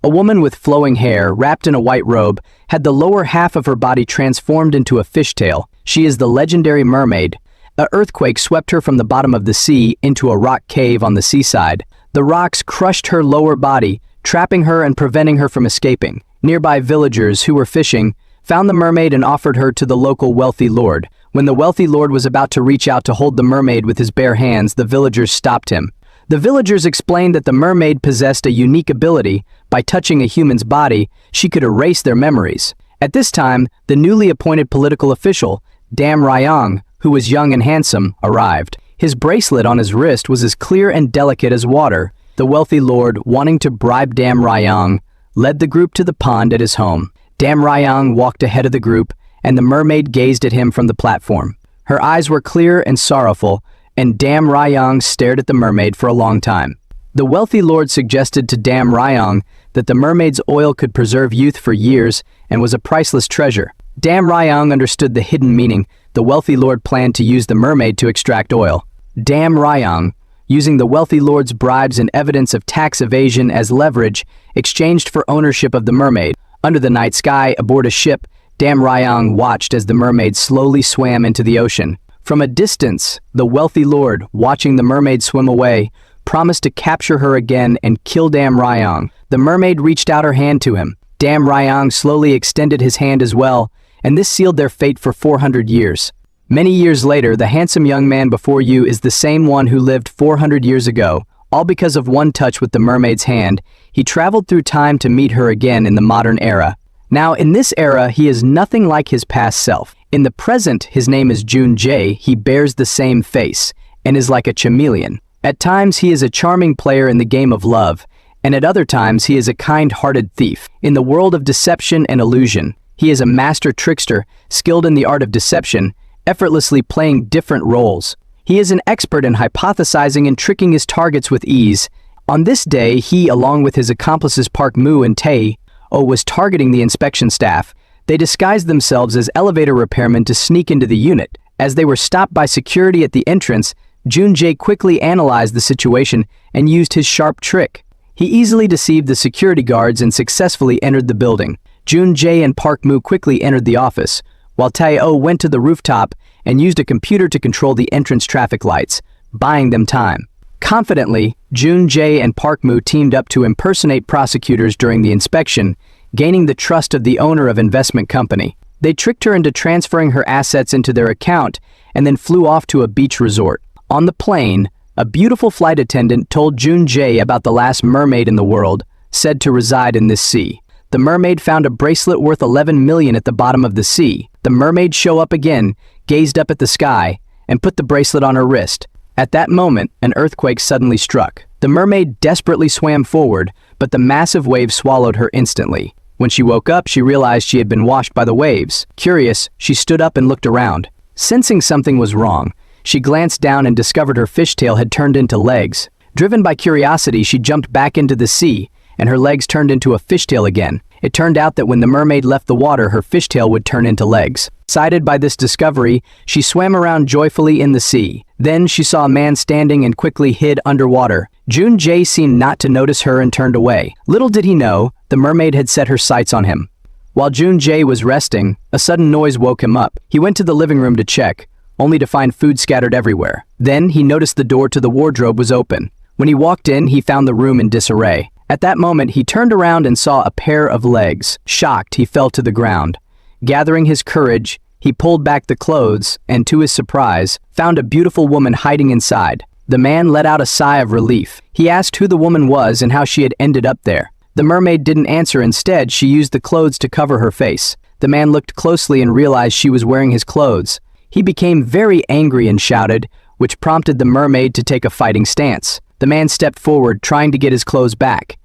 A woman with flowing hair, wrapped in a white robe, had the lower half of her body transformed into a fishtail. She is the legendary Mermaid. An earthquake swept her from the bottom of the sea into a rock cave on the seaside. The rocks crushed her lower body, trapping her and preventing her from escaping. Nearby villagers who were fishing found the mermaid and offered her to the local wealthy lord. When the wealthy lord was about to reach out to hold the mermaid with his bare hands, the villagers stopped him. The villagers explained that the mermaid possessed a unique ability. By touching a human's body, she could erase their memories. At this time, the newly appointed political official, Dam Ryong, who was young and handsome, arrived. His bracelet on his wrist was as clear and delicate as water. The wealthy lord, wanting to bribe Dam Ryong, led the group to the pond at his home. Dam Ryong walked ahead of the group, and the mermaid gazed at him from the platform. Her eyes were clear and sorrowful, and Dam Ryong stared at the mermaid for a long time. The wealthy lord suggested to Dam Ryong that the mermaid's oil could preserve youth for years and was a priceless treasure. Dam Ryong understood the hidden meaning. The wealthy lord planned to use the mermaid to extract oil. Dam Ryong, using the wealthy lord's bribes and evidence of tax evasion as leverage, exchanged for ownership of the mermaid. Under the night sky, aboard a ship, Dam Ryong watched as the mermaid slowly swam into the ocean. From a distance, the wealthy lord, watching the mermaid swim away, promised to capture her again and kill Dam Ryong. The mermaid reached out her hand to him. Dam Ryong slowly extended his hand as well, and this sealed their fate for 400 years. Many years later, the handsome young man before you is the same one who lived 400 years ago. All because of one touch with the mermaid's hand, he traveled through time to meet her again in the modern era. Now, in this era, he is nothing like his past self. In the present, his name is Jun Jae. He bears the same face and is like a chameleon. At times, he is a charming player in the game of love, and at other times, he is a kind-hearted thief. In the world of deception and illusion, he is a master trickster, skilled in the art of deception, effortlessly playing different roles. He is an expert in hypothesizing and tricking his targets with ease. On this day, he, along with his accomplices Park Moo and Tae, was targeting the inspection staff. They disguised themselves as elevator repairmen to sneak into the unit. As they were stopped by security at the entrance, Jun Jae quickly analyzed the situation and used his sharp trick. He easily deceived the security guards and successfully entered the building. Jun Jae and Park Moo quickly entered the office, while Tae-oh went to the rooftop and used a computer to control the entrance traffic lights, buying them time. Confidently, Jun Jae and Park Moo teamed up to impersonate prosecutors during the inspection, gaining the trust of the owner of investment company. They tricked her into transferring her assets into their account and then flew off to a beach resort. On the plane, a beautiful flight attendant told Jun Jae about the last mermaid in the world, said to reside in this sea. The mermaid found a bracelet worth 11 million at the bottom of the sea. The mermaid showed up again, gazed up at the sky, and put the bracelet on her wrist. At that moment, an earthquake suddenly struck. The mermaid desperately swam forward, but the massive wave swallowed her instantly. When she woke up, she realized she had been washed by the waves. Curious, she stood up and looked around. Sensing something was wrong, she glanced down and discovered her fishtail had turned into legs. Driven by curiosity, she jumped back into the sea, and her legs turned into a fishtail again. It turned out that when the mermaid left the water, her fishtail would turn into legs. Excited by this discovery, she swam around joyfully in the sea. Then she saw a man standing and quickly hid underwater. Jun Jae seemed not to notice her and turned away. Little did he know, the mermaid had set her sights on him. While Jun Jae was resting, a sudden noise woke him up. He went to the living room to check, only to find food scattered everywhere. Then he noticed the door to the wardrobe was open. When he walked in, he found the room in disarray. At that moment, he turned around and saw a pair of legs. Shocked, he fell to the ground. Gathering his courage, he pulled back the clothes and, to his surprise, found a beautiful woman hiding inside. The man let out a sigh of relief. He asked who the woman was and how she had ended up there. The mermaid didn't answer. Instead, she used the clothes to cover her face. The man looked closely and realized she was wearing his clothes. He became very angry and shouted, which prompted the mermaid to take a fighting stance. The man stepped forward, trying to get his clothes back.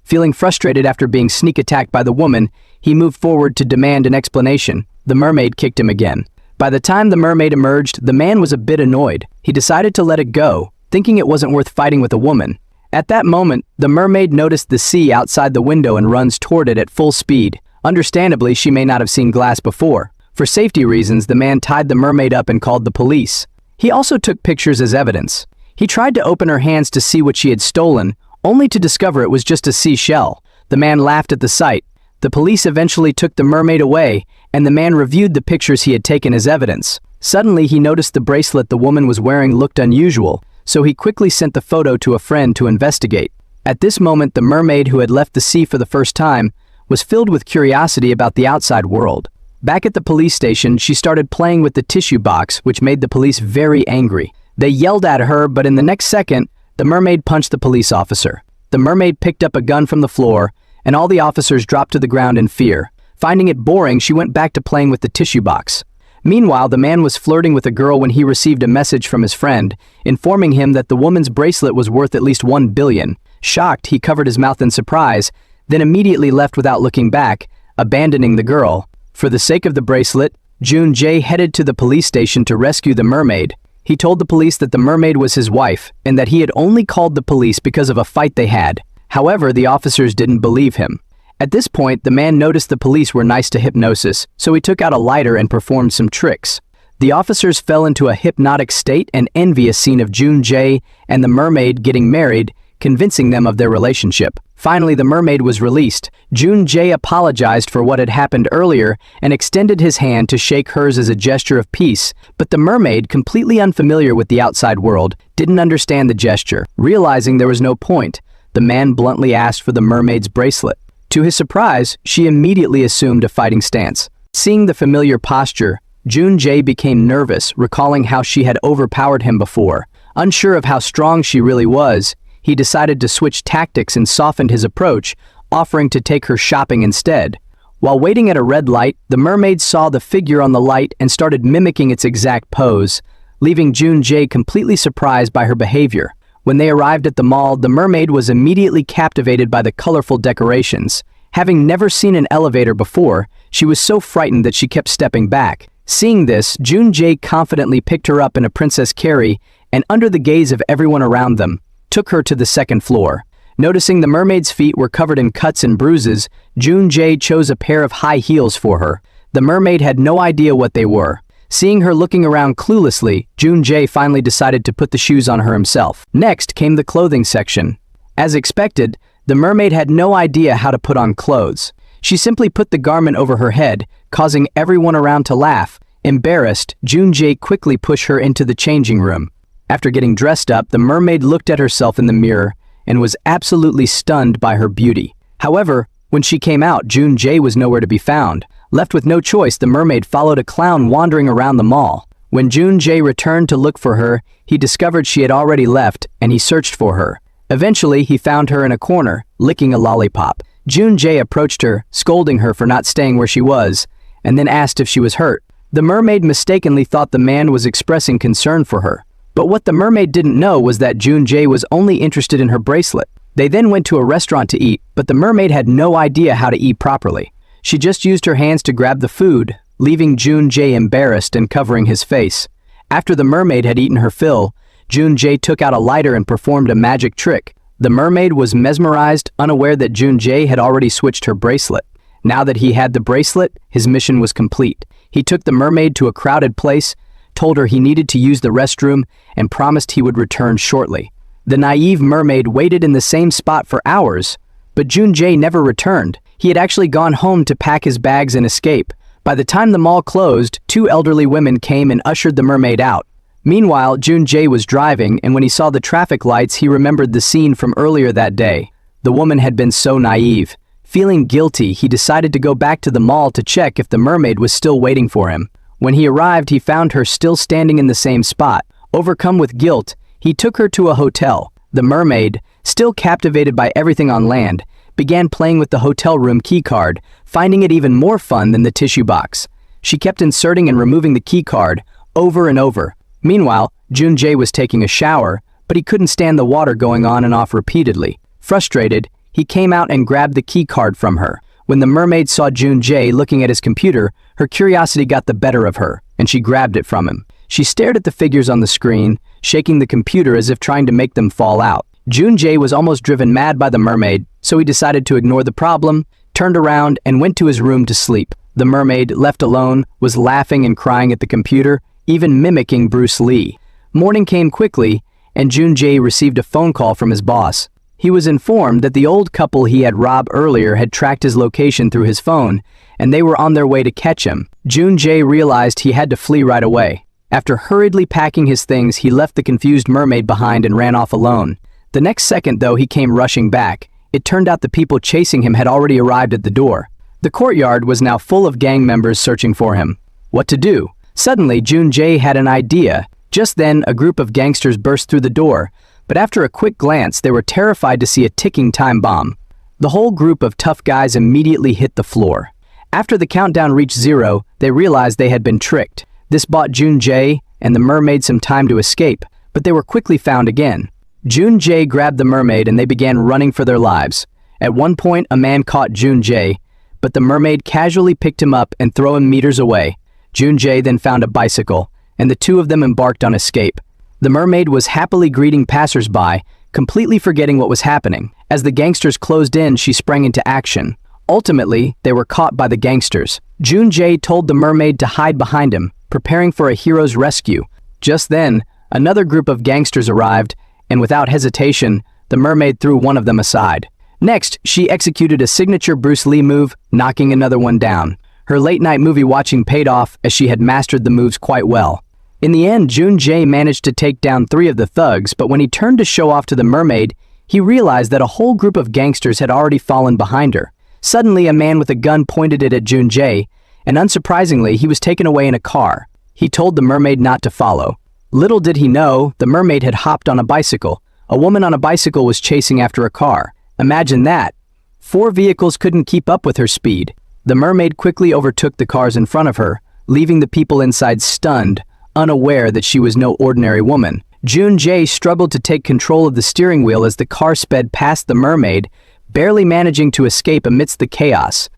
Feeling frustrated after being sneak attacked by the woman, he moved forward to demand an explanation. The mermaid kicked him again. By the time the mermaid emerged, the man was a bit annoyed. He decided to let it go, thinking it wasn't worth fighting with a woman. At that moment, the mermaid noticed the sea outside the window and runs toward it at full speed. Understandably, she may not have seen glass before. For safety reasons, the man tied the mermaid up and called the police. He also took pictures as evidence. He tried to open her hands to see what she had stolen, only to discover it was just a seashell. The man laughed at the sight. The police eventually took the mermaid away, and the man reviewed the pictures he had taken as evidence. Suddenly, he noticed the bracelet the woman was wearing looked unusual, so he quickly sent the photo to a friend to investigate. At this moment, the mermaid, who had left the sea for the first time, was filled with curiosity about the outside world. Back at the police station, she started playing with the tissue box, which made the police very angry. They yelled at her, but in the next second, the mermaid punched the police officer. The mermaid picked up a gun from the floor, and all the officers dropped to the ground in fear. Finding it boring, she went back to playing with the tissue box. Meanwhile, the man was flirting with a girl when he received a message from his friend, informing him that the woman's bracelet was worth at least 1 billion. Shocked, he covered his mouth in surprise, then immediately left without looking back, abandoning the girl. For the sake of the bracelet, Jun Jae headed to the police station to rescue the mermaid. He told the police that the mermaid was his wife, and that he had only called the police because of a fight they had. However, the officers didn't believe him. At this point, the man noticed the police were nice to hypnosis, so he took out a lighter and performed some tricks. The officers fell into a hypnotic state and envious scene of Jun Jae and the mermaid getting married, convincing them of their relationship. Finally, the mermaid was released. Jun Jae apologized for what had happened earlier and extended his hand to shake hers as a gesture of peace, but the mermaid, completely unfamiliar with the outside world, didn't understand the gesture. Realizing there was no point, the man bluntly asked for the mermaid's bracelet. To his surprise, she immediately assumed a fighting stance. Seeing the familiar posture, Jun Jae became nervous, recalling how she had overpowered him before. Unsure of how strong she really was, he decided to switch tactics and softened his approach, offering to take her shopping instead. While waiting at a red light, the mermaid saw the figure on the light and started mimicking its exact pose, leaving Jun Jae completely surprised by her behavior. When they arrived at the mall, the mermaid was immediately captivated by the colorful decorations. Having never seen an elevator before, she was so frightened that she kept stepping back. Seeing this, Jun Jae confidently picked her up in a princess carry and, under the gaze of everyone around them, took her to the second floor. Noticing the mermaid's feet were covered in cuts and bruises, Jun Jae chose a pair of high heels for her. The mermaid had no idea what they were. Seeing her looking around cluelessly, Jun Jae finally decided to put the shoes on her himself. Next came the clothing section. As expected, the mermaid had no idea how to put on clothes. She simply put the garment over her head, causing everyone around to laugh. Embarrassed, Jun Jae quickly pushed her into the changing room. After getting dressed up, the mermaid looked at herself in the mirror and was absolutely stunned by her beauty. However, when she came out, Jun Jae was nowhere to be found. Left with no choice, the mermaid followed a clown wandering around the mall. When Jun Jae returned to look for her, he discovered she had already left, and he searched for her. Eventually, he found her in a corner, licking a lollipop. Jun Jae approached her, scolding her for not staying where she was, and then asked if she was hurt. The mermaid mistakenly thought the man was expressing concern for her. But what the mermaid didn't know was that Jun Jae was only interested in her bracelet. They then went to a restaurant to eat, but the mermaid had no idea how to eat properly. She just used her hands to grab the food, leaving Jun Jae embarrassed and covering his face. After the mermaid had eaten her fill, Jun Jae took out a lighter and performed a magic trick. The mermaid was mesmerized, unaware that Jun Jae had already switched her bracelet. Now that he had the bracelet, his mission was complete. He took the mermaid to a crowded place, told her he needed to use the restroom, and promised he would return shortly. The naive mermaid waited in the same spot for hours, but Jun Jae never returned. He had actually gone home to pack his bags and escape. By the time the mall closed, 2 elderly women came and ushered the mermaid out. Meanwhile, Jun Jae was driving, and when he saw the traffic lights, he remembered the scene from earlier that day. The woman had been so naive. Feeling guilty, he decided to go back to the mall to check if the mermaid was still waiting for him. When he arrived, he found her still standing in the same spot. Overcome with guilt, he took her to a hotel. The mermaid, still captivated by everything on land, began playing with the hotel room keycard, finding it even more fun than the tissue box. She kept inserting and removing the keycard over and over. Meanwhile, Jun Jae was taking a shower, but he couldn't stand the water going on and off repeatedly. Frustrated, he came out and grabbed the keycard from her. When the mermaid saw Jun Jae looking at his computer, her curiosity got the better of her, and she grabbed it from him. She stared at the figures on the screen, shaking the computer as if trying to make them fall out. Jun Jae was almost driven mad by the mermaid, so he decided to ignore the problem, turned around, and went to his room to sleep. The mermaid, left alone, was laughing and crying at the computer, even mimicking Bruce Lee. Morning came quickly, and Jun Jae received a phone call from his boss. He was informed that the old couple he had robbed earlier had tracked his location through his phone, and they were on their way to catch him. Jun-jae realized he had to flee right away. After hurriedly packing his things, he left the confused mermaid behind and ran off alone. The next second, though, he came rushing back. It turned out the people chasing him had already arrived at the door. The courtyard was now full of gang members searching for him. What to do? Suddenly, Jun-jae had an idea. Just then, a group of gangsters burst through the door, but after a quick glance, they were terrified to see a ticking time bomb. The whole group of tough guys immediately hit the floor. After the countdown reached 0, they realized they had been tricked. This bought Jun-jae and the mermaid some time to escape, but they were quickly found again. Jun-jae grabbed the mermaid and they began running for their lives. At one point, a man caught Jun-jae, but the mermaid casually picked him up and threw him meters away. Jun-jae then found a bicycle, and the two of them embarked on escape. The mermaid was happily greeting passers-by, completely forgetting what was happening. As the gangsters closed in, she sprang into action. Ultimately, they were caught by the gangsters. Jun-jae told the mermaid to hide behind him, preparing for a hero's rescue. Just then, another group of gangsters arrived, and without hesitation, the mermaid threw one of them aside. Next, she executed a signature Bruce Lee move, knocking another one down. Her late-night movie watching paid off as she had mastered the moves quite well. In the end, Jun-jae managed to take down 3 of the thugs, but when he turned to show off to the mermaid, he realized that a whole group of gangsters had already fallen behind her. Suddenly, a man with a gun pointed it at Jun-jae, and unsurprisingly, he was taken away in a car. He told the mermaid not to follow. Little did he know, the mermaid had hopped on a bicycle. A woman on a bicycle was chasing after a car. Imagine that. 4 vehicles couldn't keep up with her speed. The mermaid quickly overtook the cars in front of her, leaving the people inside stunned, unaware that she was no ordinary woman. Jun-jae struggled to take control of the steering wheel as the car sped past the mermaid, barely managing to escape amidst the chaos.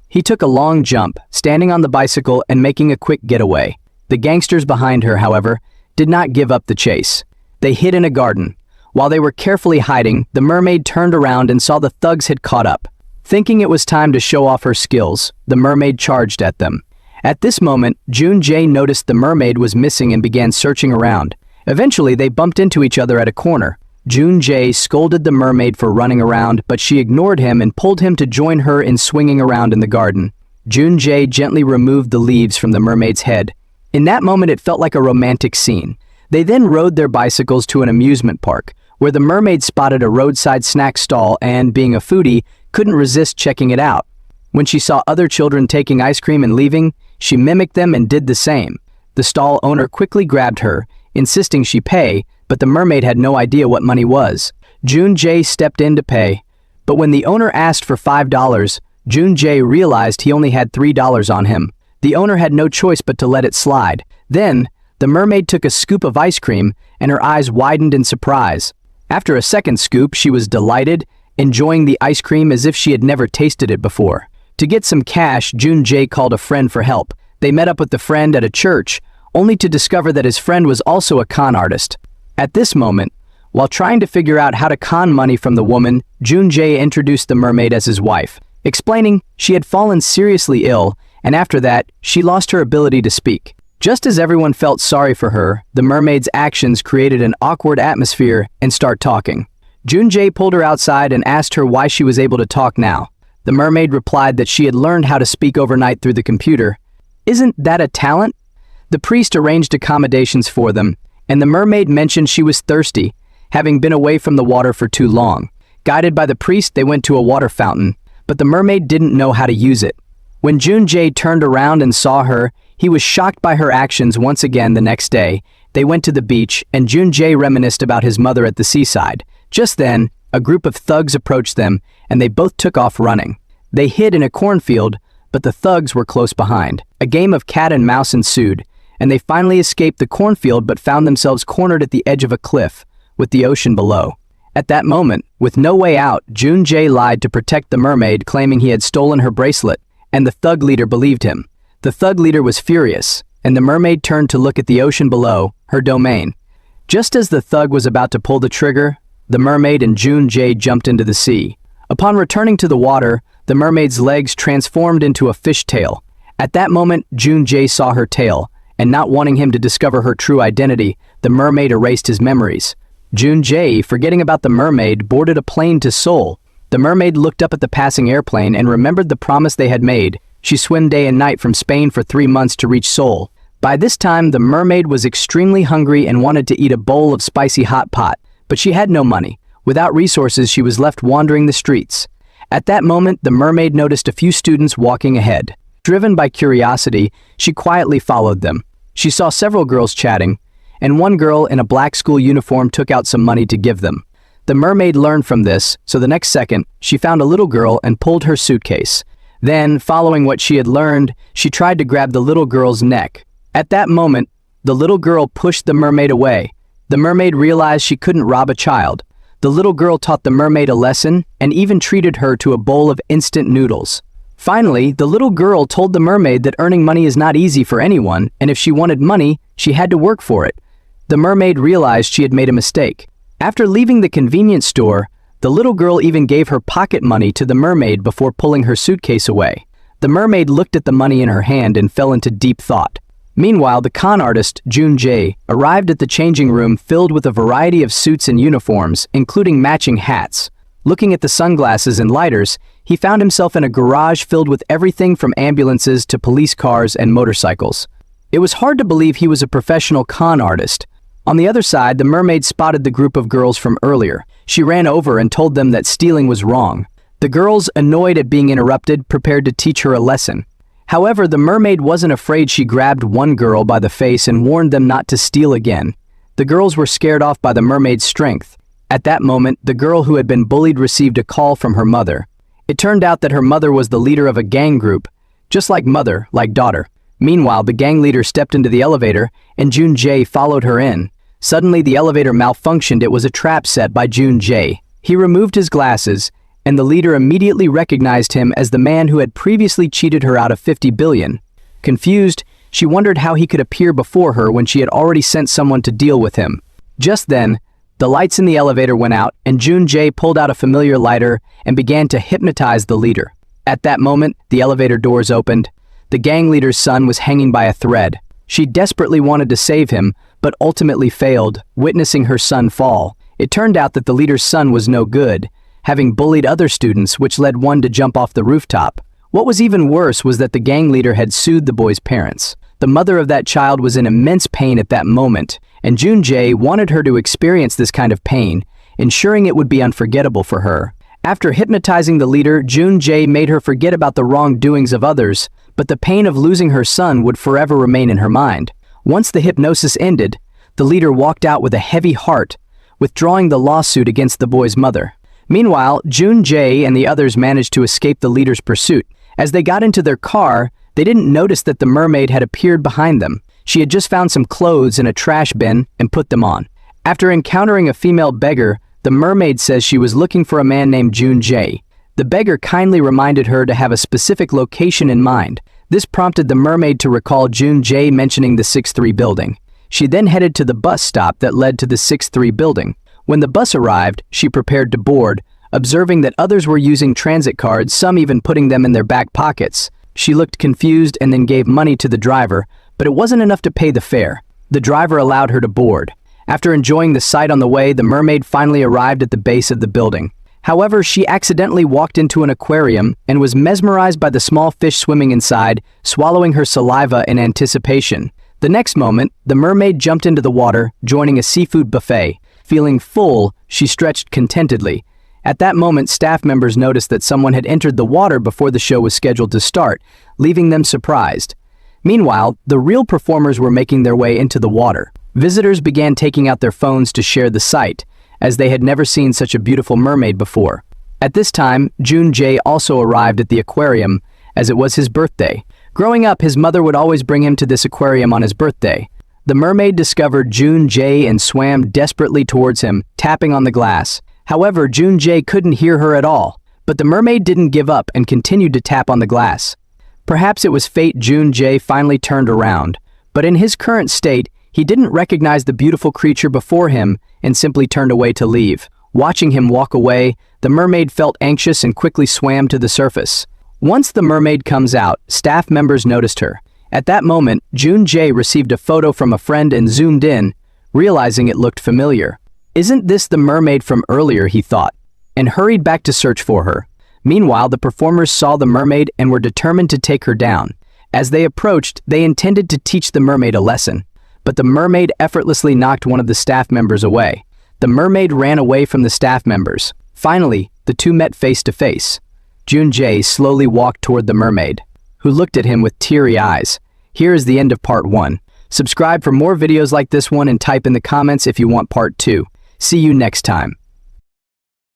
He took a long jump, standing on the bicycle and making a quick getaway. The gangsters behind her, however, did not give up the chase. They hid in a garden. While they were carefully hiding, the mermaid turned around and saw the thugs had caught up. Thinking it was time to show off her skills, the mermaid charged at them. At this moment, Jun-jae noticed the mermaid was missing and began searching around. Eventually, they bumped into each other at a corner. Jun-jae scolded the mermaid for running around, but she ignored him and pulled him to join her in swinging around in the garden. Jun-jae gently removed the leaves from the mermaid's head. In that moment, it felt like a romantic scene. They then rode their bicycles to an amusement park, where the mermaid spotted a roadside snack stall and, being a foodie, couldn't resist checking it out. When she saw other children taking ice cream and leaving, she mimicked them and did the same. The stall owner quickly grabbed her, insisting she pay, but the mermaid had no idea what money was. Jun-jae stepped in to pay, but when the owner asked for $5, Jun-jae realized he only had $3 on him. The owner had no choice but to let it slide. Then, the mermaid took a scoop of ice cream, and her eyes widened in surprise. After a second scoop, she was delighted, enjoying the ice cream as if she had never tasted it before. To get some cash, Jun-jae called a friend for help. They met up with the friend at a church, only to discover that his friend was also a con artist. At this moment, while trying to figure out how to con money from the woman, Jun-jae introduced the mermaid as his wife, explaining she had fallen seriously ill, and after that, she lost her ability to speak. Just as everyone felt sorry for her, the mermaid's actions created an awkward atmosphere and start talking. Jun-jae pulled her outside and asked her why she was able to talk now. The mermaid replied that she had learned how to speak overnight through the computer. Isn't that a talent? The priest arranged accommodations for them, and the mermaid mentioned she was thirsty, having been away from the water for too long. Guided by the priest, they went to a water fountain, but the mermaid didn't know how to use it. When Jun-jae turned around and saw her, he was shocked by her actions once again the next day. They went to the beach, and Jun-jae reminisced about his mother at the seaside. Just then, a group of thugs approached them, and they both took off running. They hid in a cornfield, but the thugs were close behind. A game of cat and mouse ensued, and they finally escaped the cornfield but found themselves cornered at the edge of a cliff, with the ocean below. At that moment, with no way out, Jun-jae lied to protect the mermaid, claiming he had stolen her bracelet, and the thug leader believed him. The thug leader was furious, and the mermaid turned to look at the ocean below, her domain. Just as the thug was about to pull the trigger, the mermaid and Jun-jae jumped into the sea. Upon returning to the water, the mermaid's legs transformed into a fish tail. At that moment, Jun-jae saw her tail, and not wanting him to discover her true identity, the mermaid erased his memories. June Jae, forgetting about the mermaid, boarded a plane to Seoul. The mermaid looked up at the passing airplane and remembered the promise they had made. She swam day and night from Spain for 3 months to reach Seoul. By this time, the mermaid was extremely hungry and wanted to eat a bowl of spicy hot pot, but she had no money. Without resources, she was left wandering the streets. At that moment, the mermaid noticed a few students walking ahead. Driven by curiosity, she quietly followed them. She saw several girls chatting, and one girl in a black school uniform took out some money to give them. The mermaid learned from this, so the next second, she found a little girl and pulled her suitcase. Then, following what she had learned, she tried to grab the little girl's neck. At that moment, the little girl pushed the mermaid away. The mermaid realized she couldn't rob a child. The little girl taught the mermaid a lesson and even treated her to a bowl of instant noodles. Finally, the little girl told the mermaid that earning money is not easy for anyone, and if she wanted money, she had to work for it. The mermaid realized she had made a mistake. After leaving the convenience store, the little girl even gave her pocket money to the mermaid before pulling her suitcase away. The mermaid looked at the money in her hand and fell into deep thought. Meanwhile, the con artist, June Jae, arrived at the changing room filled with a variety of suits and uniforms, including matching hats. Looking at the sunglasses and lighters, he found himself in a garage filled with everything from ambulances to police cars and motorcycles. It was hard to believe he was a professional con artist. On the other side, the mermaid spotted the group of girls from earlier. She ran over and told them that stealing was wrong. The girls, annoyed at being interrupted, prepared to teach her a lesson. However, the mermaid wasn't afraid. She grabbed one girl by the face and warned them not to steal again. The girls were scared off by the mermaid's strength. At that moment, the girl who had been bullied received a call from her mother. It turned out that her mother was the leader of a gang group. Just like mother, like daughter. Meanwhile, the gang leader stepped into the elevator, and June Jae followed her in. Suddenly, the elevator malfunctioned. It was a trap set by June Jae. He removed his glasses, and the leader immediately recognized him as the man who had previously cheated her out of 50 billion. Confused, she wondered how he could appear before her when she had already sent someone to deal with him. Just then, the lights in the elevator went out, and June Jae pulled out a familiar lighter and began to hypnotize the leader. At that moment, the elevator doors opened. The gang leader's son was hanging by a thread. She desperately wanted to save him, but ultimately failed, witnessing her son fall. It turned out that the leader's son was no good, having bullied other students, which led one to jump off the rooftop. What was even worse was that the gang leader had sued the boy's parents. The mother of that child was in immense pain at that moment, and June Jae wanted her to experience this kind of pain, ensuring it would be unforgettable for her. After hypnotizing the leader, June Jae made her forget about the wrongdoings of others, but the pain of losing her son would forever remain in her mind. Once the hypnosis ended, the leader walked out with a heavy heart, withdrawing the lawsuit against the boy's mother. Meanwhile, June Jae and the others managed to escape the leader's pursuit. As they got into their car, they didn't notice that the mermaid had appeared behind them. She had just found some clothes in a trash bin and put them on. After encountering a female beggar, the mermaid says she was looking for a man named June Jae. The beggar kindly reminded her to have a specific location in mind. This prompted the mermaid to recall June Jae mentioning the 6-3 building. She then headed to the bus stop that led to the 6-3 building. When the bus arrived, she prepared to board, observing that others were using transit cards, some even putting them in their back pockets. She looked confused and then gave money to the driver, but it wasn't enough to pay the fare. The driver allowed her to board. After enjoying the sight on the way, the mermaid finally arrived at the base of the building. However, she accidentally walked into an aquarium and was mesmerized by the small fish swimming inside, swallowing her saliva in anticipation. The next moment, the mermaid jumped into the water, joining a seafood buffet. Feeling full, she stretched contentedly. At that moment, staff members noticed that someone had entered the water before the show was scheduled to start, leaving them surprised. Meanwhile, the real performers were making their way into the water. Visitors began taking out their phones to share the sight, as they had never seen such a beautiful mermaid before. At this time, June Jae also arrived at the aquarium, as it was his birthday. Growing up, his mother would always bring him to this aquarium on his birthday. The mermaid discovered June Jae and swam desperately towards him, tapping on the glass. However, June Jae couldn't hear her at all, but the mermaid didn't give up and continued to tap on the glass. Perhaps it was fate. June Jae finally turned around, but in his current state, he didn't recognize the beautiful creature before him and simply turned away to leave. Watching him walk away, the mermaid felt anxious and quickly swam to the surface. Once the mermaid comes out, staff members noticed her. At that moment, June Jae received a photo from a friend and zoomed in, realizing it looked familiar. Isn't this the mermaid from earlier, he thought, and hurried back to search for her. Meanwhile, the performers saw the mermaid and were determined to take her down. As they approached, they intended to teach the mermaid a lesson, but the mermaid effortlessly knocked one of the staff members away. The mermaid ran away from the staff members. Finally, the two met face to face. Jun-jae slowly walked toward the mermaid, who looked at him with teary eyes. Here is the end of part 1. Subscribe for more videos like this one and type in the comments if you want part 2. See you next time.